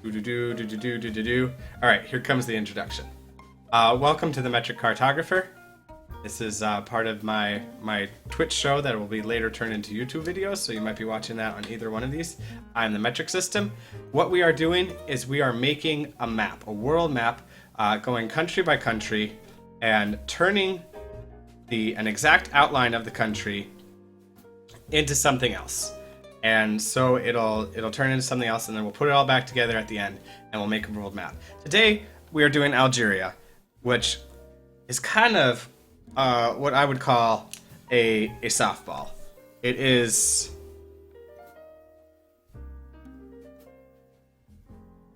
All right, here comes the introduction. Welcome to the Metric Cartographer. This is part of my Twitch show that will be later turned into YouTube videos, so you might be watching that on either one of these. I'm the metric system. What we are doing is we are making a map, a world map, going country by country and turning an exact outline of the country into something else. And so it'll turn into something else, and then we'll put it all back together at the end, and we'll make a world map. Today, we are doing Algeria, which is kind of what I would call a softball. It is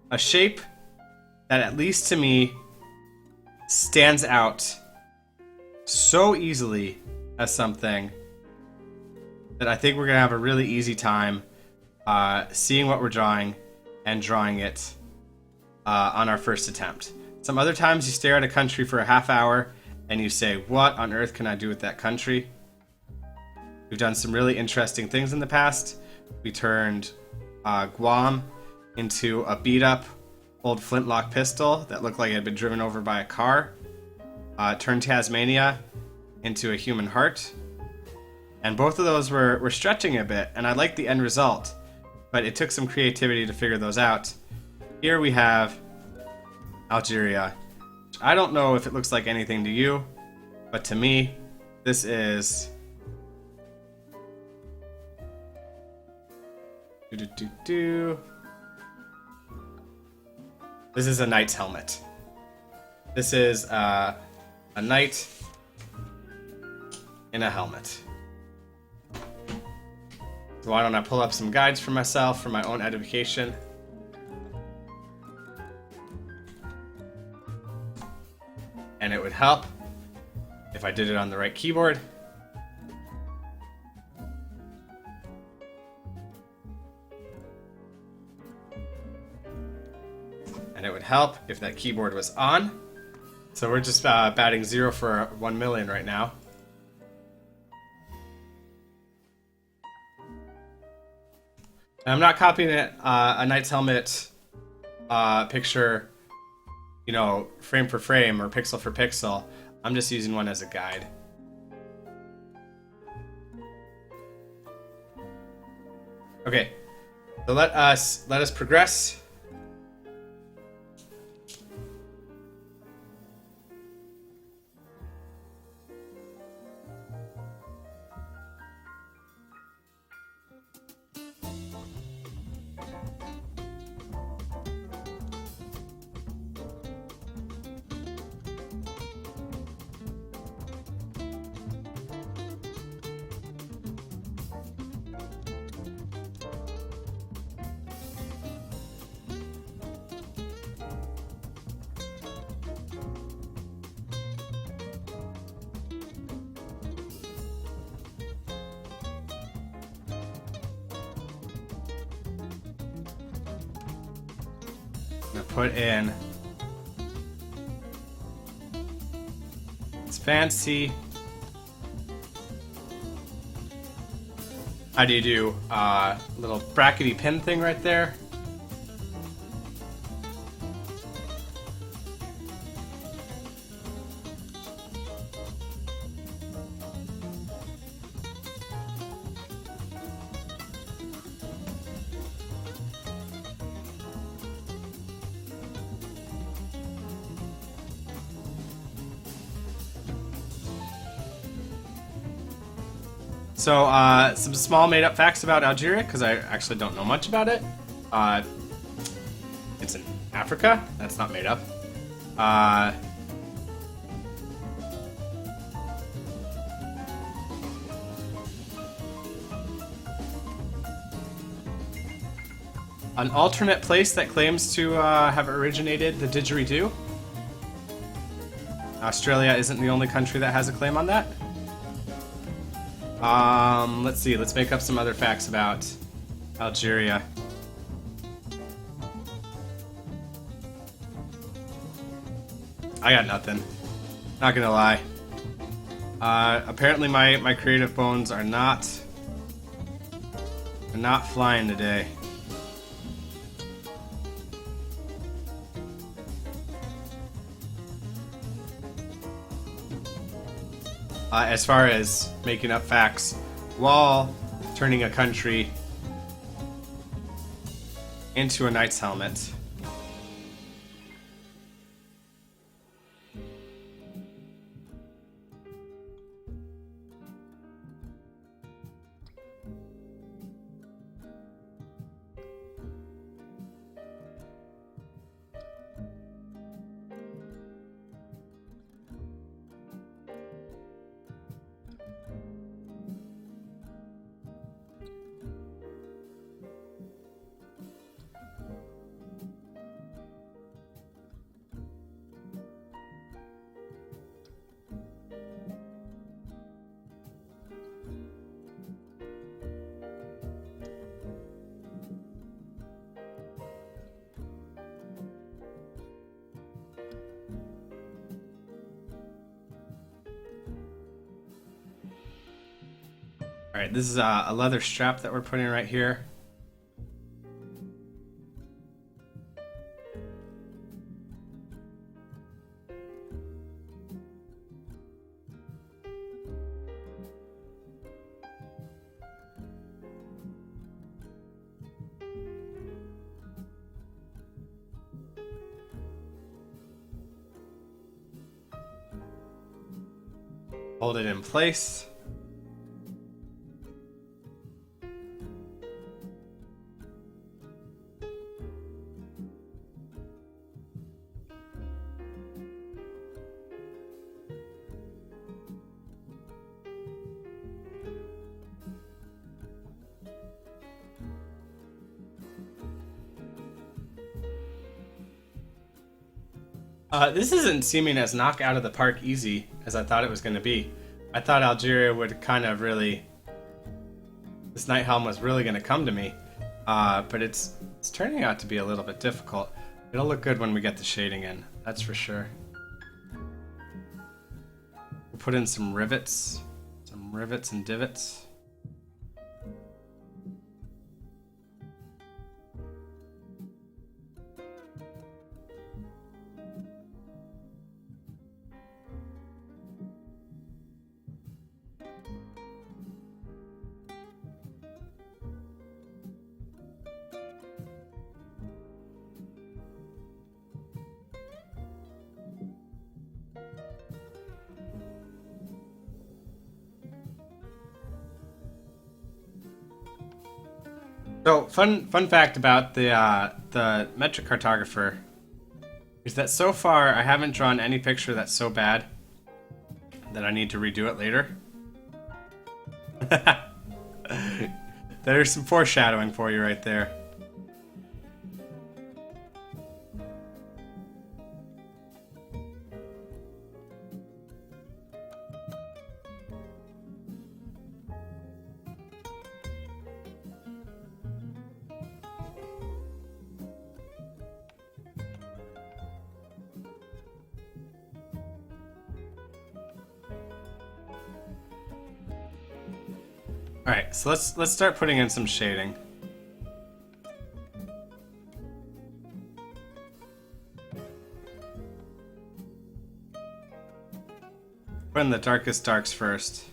a shape that, at least to me, stands out so easily as something that I think we're going to have a really easy time seeing what we're drawing and drawing it on our first attempt. Some other times you stare at a country for a half hour and you say, what on earth can I do with that country? We've done some really interesting things in the past. We turned Guam into a beat-up old flintlock pistol that looked like it had been driven over by a car. Turned Tasmania into a human heart. And both of those were stretching a bit, and I like the end result, but it took some creativity to figure those out. Here we have Algeria. I don't know if it looks like anything to you, but to me, this is This is a knight's helmet. This is a knight in a helmet. So why don't I pull up some guides for myself for my own edification? And it would help if I did it on the right keyboard. And it would help if that keyboard was on. So we're just batting 0 for 1 million right now. And I'm not copying it, a knight's helmet picture, you know, frame for frame or pixel for pixel. I'm just using one as a guide. Okay, so let us progress. I'm gonna put in this fancy. How do you do little brackety pin thing right there? So, some small made-up facts about Algeria, because I actually don't know much about it. It's in Africa. That's not made up. An alternate place that claims to have originated the didgeridoo. Australia isn't the only country that has a claim on that. Let's see. Let's make up some other facts about Algeria. I got nothing. Not gonna lie. Apparently my creative bones are not flying today. as far as making up facts while turning a country into a knight's helmet. Alright, this is a leather strap that we're putting right here. Hold it in place. This isn't seeming as knock out of the park easy as I thought it was going to be. I thought Algeria would kind of really... This night helm was really going to come to me. But it's turning out to be a little bit difficult. It'll look good when we get the shading in, that's for sure. We'll put in some rivets and divots. So, fun fact about the metric cartographer is that so far I haven't drawn any picture that's so bad that I need to redo it later. There's some foreshadowing for you right there. Alright, so let's start putting in some shading. Put in the darkest darks first.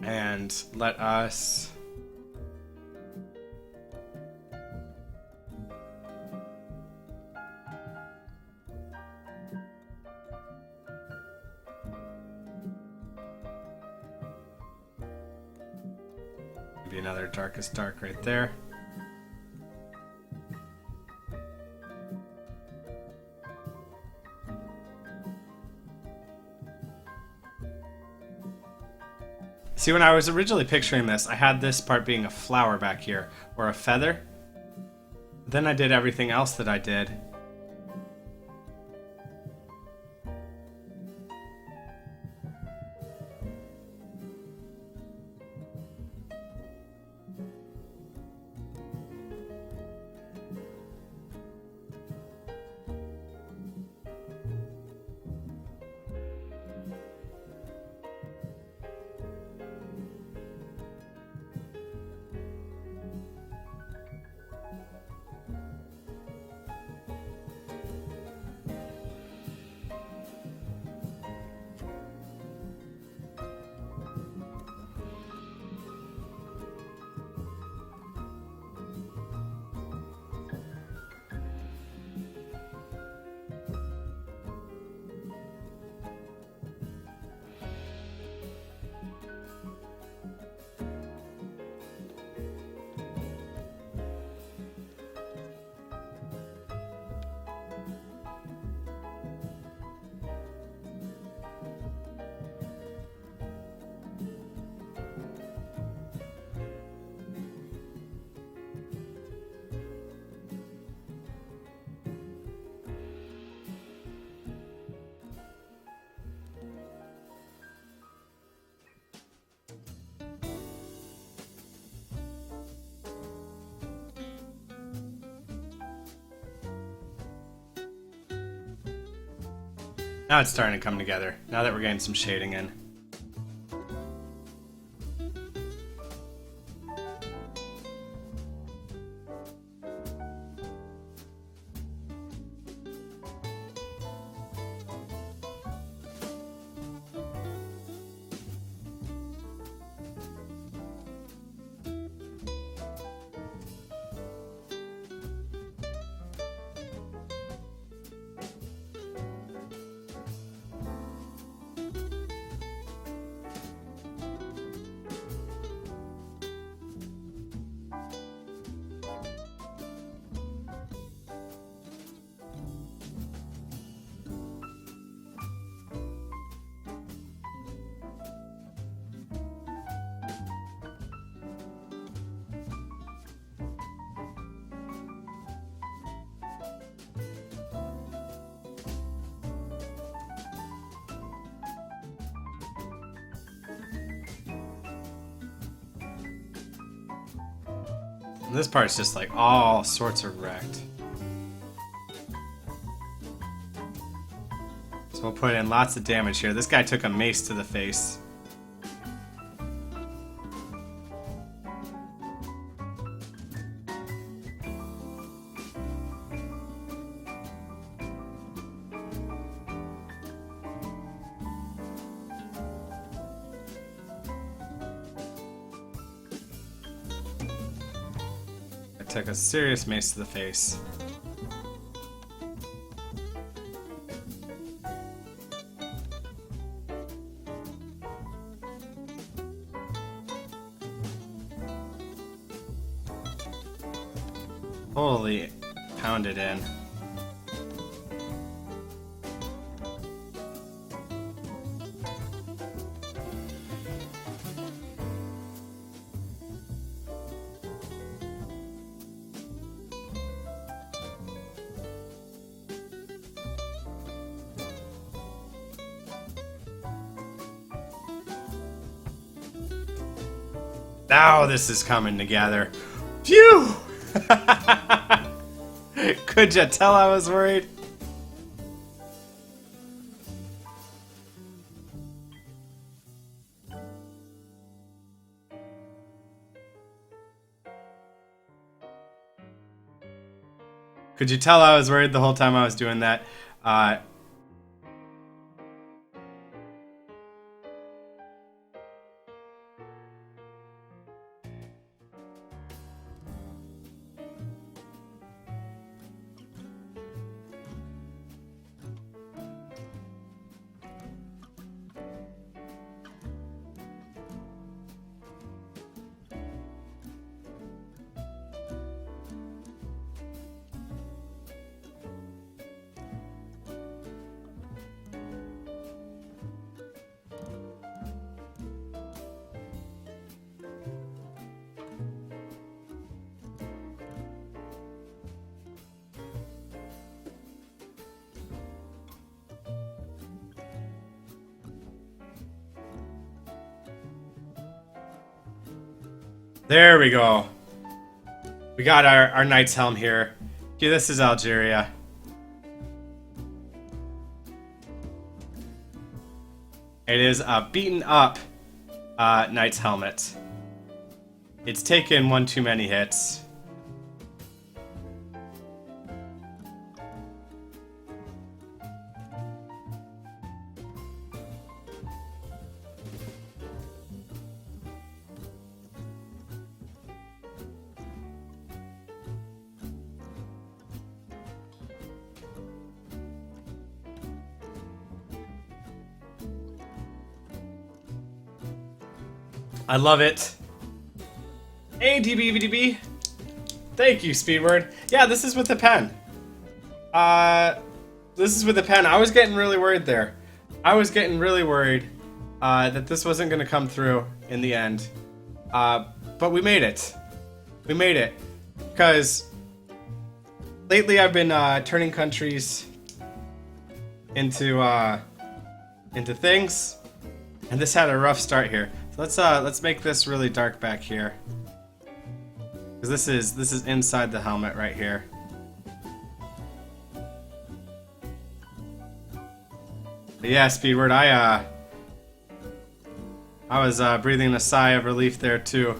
And let us maybe another darkest dark right there. See, when I was originally picturing this, I had this part being a flower back here, or a feather. Then I did everything else that I did. Now it's starting to come together, now that we're getting some shading in. This part's just like all sorts of wrecked. So we'll put in lots of damage here. This guy took a mace to the face. Took a serious mace to the face. Holy, pounded in. Now this is coming together. Phew! Could you tell I was worried? Could you tell I was worried the whole time I was doing that? There we go. We got our knight's helm here. Okay, this is Algeria. It is a beaten up knight's helmet. It's taken one too many hits. I love it. Hey, DBVDB. Thank you, Speedword. Yeah, this is with the pen. This is with the pen. I was getting really worried there. I was getting really worried that this wasn't going to come through in the end. But we made it. We made it. Because lately I've been turning countries into things. And this had a rough start here. Let's make this really dark back here, because this is inside the helmet right here. But yeah, Speedward, I was breathing a sigh of relief there too.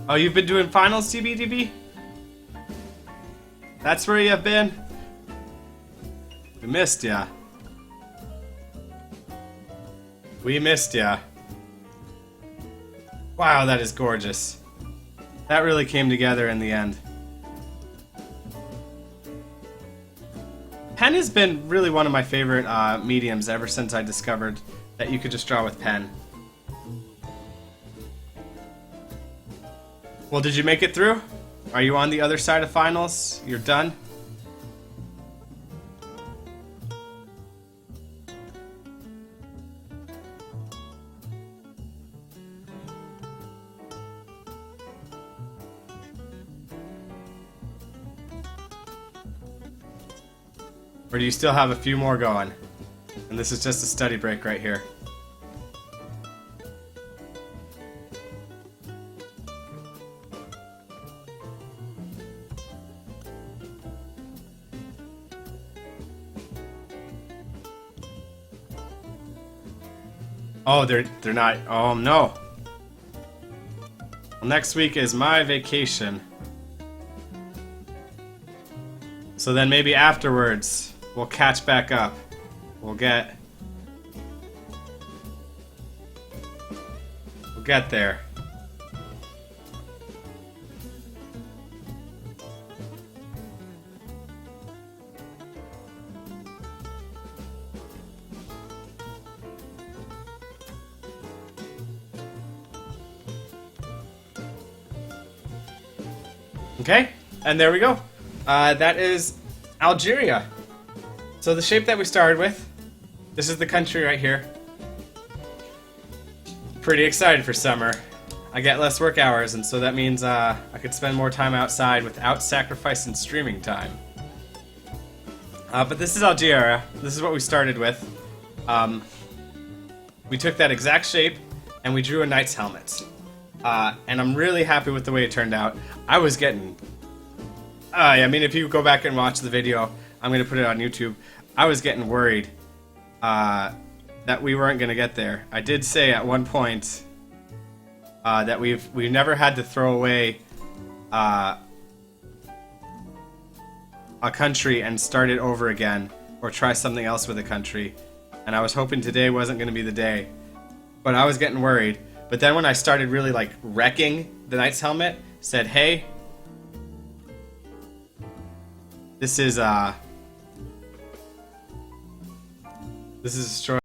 Oh, you've been doing finals, TBDB? That's where you have been? We missed ya. We missed ya. Wow, that is gorgeous. That really came together in the end. Pen has been really one of my favorite mediums ever since I discovered that you could just draw with pen. Well, did you make it through? Are you on the other side of finals? You're done? Or do you still have a few more going? And this is just a study break right here. Oh, they're not. Oh no. Well, next week is my vacation. So then maybe afterwards we'll catch back up. We'll get there. Okay, and there we go. That is Algeria. So the shape that we started with, this is the country right here. Pretty excited for summer. I get less work hours, and so that means I could spend more time outside without sacrificing streaming time. But this is Algeria. This is what we started with. We took that exact shape, and we drew a knight's helmet. And I'm really happy with the way it turned out. I was getting... I mean, if you go back and watch the video, I'm going to put it on YouTube. I was getting worried that we weren't going to get there. I did say at one point that we've never had to throw away a country and start it over again, or try something else with a country. And I was hoping today wasn't going to be the day. But I was getting worried. But then when I started really like wrecking the knight's helmet, said, hey, this is destroy